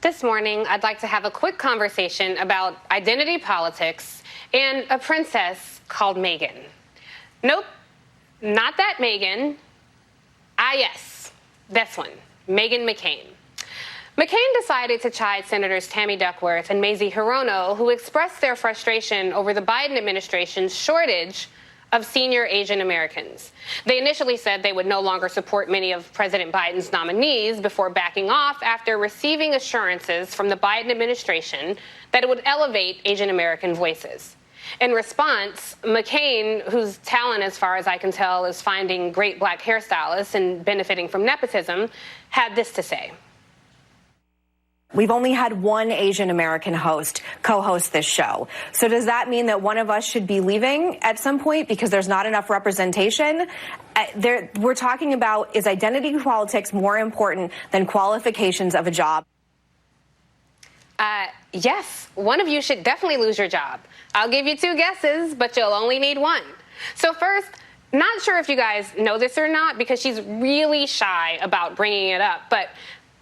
This morning, I'd like to have a quick conversation about identity politics and a princess called Meghan. Nope, not that Meghan. Yes, this one, Meghan McCain. McCain decided to chide Senators Tammy Duckworth and Mazie Hirono, who expressed their frustration over the Biden administration's shortage of senior Asian Americans. They initially said they would no longer support many of President Biden's nominees before backing off after receiving assurances from the Biden administration that it would elevate Asian American voices. In response, McCain, whose talent, as far as I can tell, is finding great black hairstylists and benefiting from nepotism, had this to say. We've only had one Asian American co-host this show. So does that mean that one of us should be leaving at some point because there's not enough representation? We're talking about, is identity politics more important than qualifications of a job? Yes, one of you should definitely lose your job. I'll give you two guesses, but you'll only need one. So first, not sure if you guys know this or not because she's really shy about bringing it up, but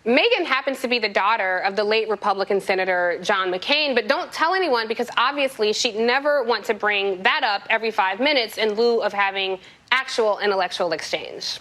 Meghan happens to be the daughter of the late Republican Senator John McCain, but don't tell anyone because obviously she'd never want to bring that up every 5 minutes in lieu of having actual intellectual exchange.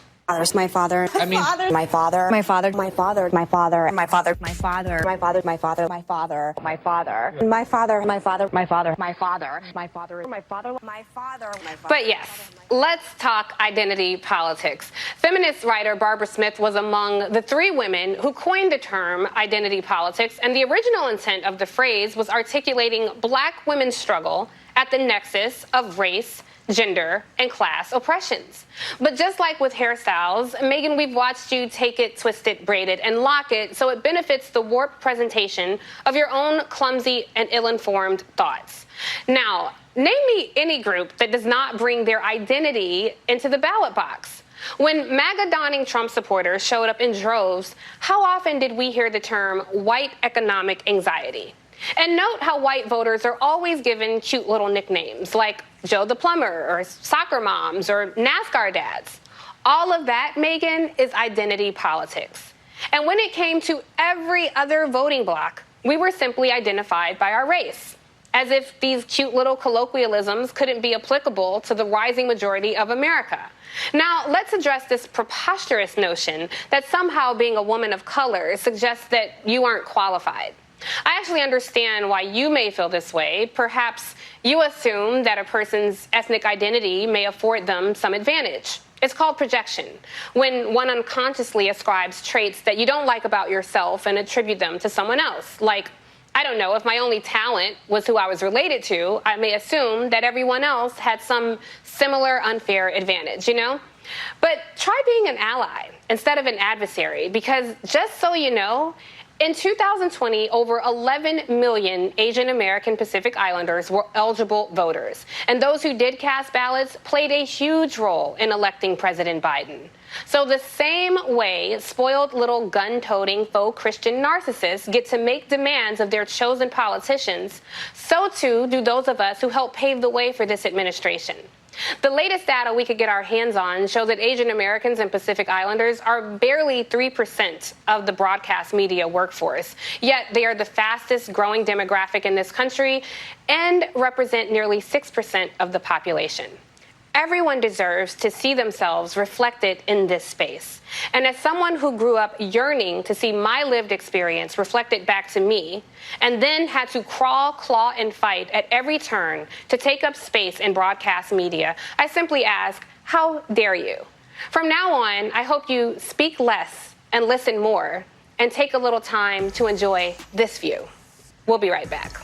My father. My father. My father. My father. My father. My father. My father. My father. My father. My father. My father. My father. My father. My father. My father. My father. My father. My father. My father. But yes, let's talk identity politics. Feminist writer Barbara Smith was among the 3 women who coined the term identity politics, and the original intent of the phrase was articulating black women's struggle at the nexus of race, gender, and class oppressions. But just like with hairstyles, Meghan, we've watched you take it, twist it, braid it, and lock it so it benefits the warped presentation of your own clumsy and ill-informed thoughts. Now, name me any group that does not bring their identity into the ballot box. When MAGA-donning Trump supporters showed up in droves, how often did we hear the term white economic anxiety? And note how white voters are always given cute little nicknames like Joe the Plumber or soccer moms or NASCAR dads. All of that, Meghan, is identity politics. And when it came to every other voting bloc, we were simply identified by our race, as if these cute little colloquialisms couldn't be applicable to the rising majority of America. Now, let's address this preposterous notion that somehow being a woman of color suggests that you aren't qualified. I actually understand why you may feel this way. Perhaps you assume that a person's ethnic identity may afford them some advantage. It's called projection, when one unconsciously ascribes traits that you don't like about yourself and attribute them to someone else. Like, I don't know, if my only talent was who I was related to, I may assume that everyone else had some similar unfair advantage, you know? But try being an ally instead of an adversary, because just so you know, in 2020, over 11 million Asian American Pacific Islanders were eligible voters, and those who did cast ballots played a huge role in electing President Biden. So the same way spoiled little gun-toting faux Christian narcissists get to make demands of their chosen politicians, so too do those of us who helped pave the way for this administration. The latest data we could get our hands on show that Asian Americans and Pacific Islanders are barely 3% of the broadcast media workforce, yet they are the fastest growing demographic in this country and represent nearly 6% of the population. Everyone deserves to see themselves reflected in this space. And as someone who grew up yearning to see my lived experience reflected back to me, and then had to crawl, claw, and fight at every turn to take up space in broadcast media, I simply ask, how dare you? From now on, I hope you speak less and listen more, and take a little time to enjoy this view. We'll be right back.